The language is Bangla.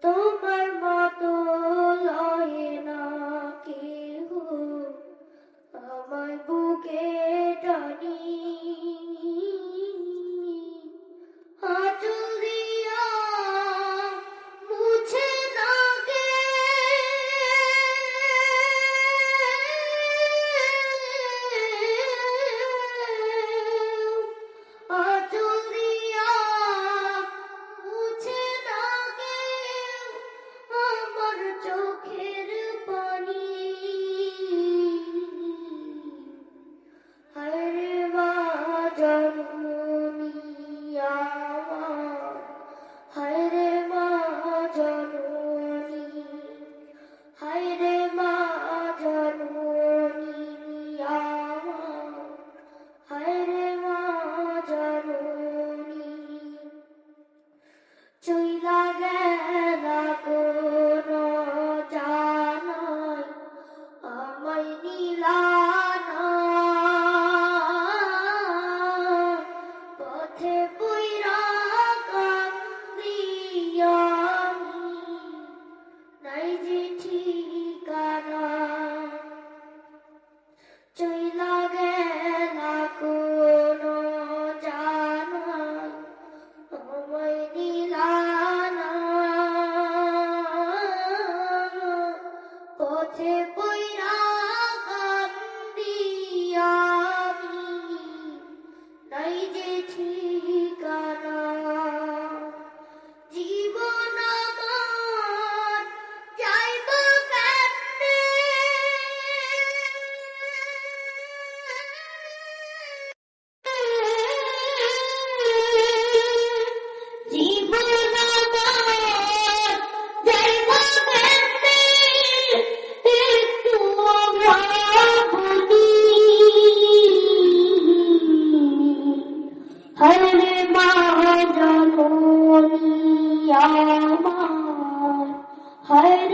তোমার মতো লয়ে না কেহ আমায় বুকে টানি আঁচল দিয়া মুছে না গে আঁচল দিয়া মুছে না গে আমার চোখের পানি হায়রে মা জননী আমার হায়রে মা জননী হায়রে মা জননী আমার হায়রে মা জননী চইলা গেলা কোন জানাই আমায় নিলা না পথে পইরা কান্দি আমি নাই যে ঠিকানা চইলা গেলা কোন জানাই আমায় নিলা না পথে পইরা কান্দি আমি নাই যে ঠিকানা জীবন আমার যাইব কেমনে জীবন আমার যাইব কেমনে একটু ভাবনি হায়রে মা জননী আমার হায়রে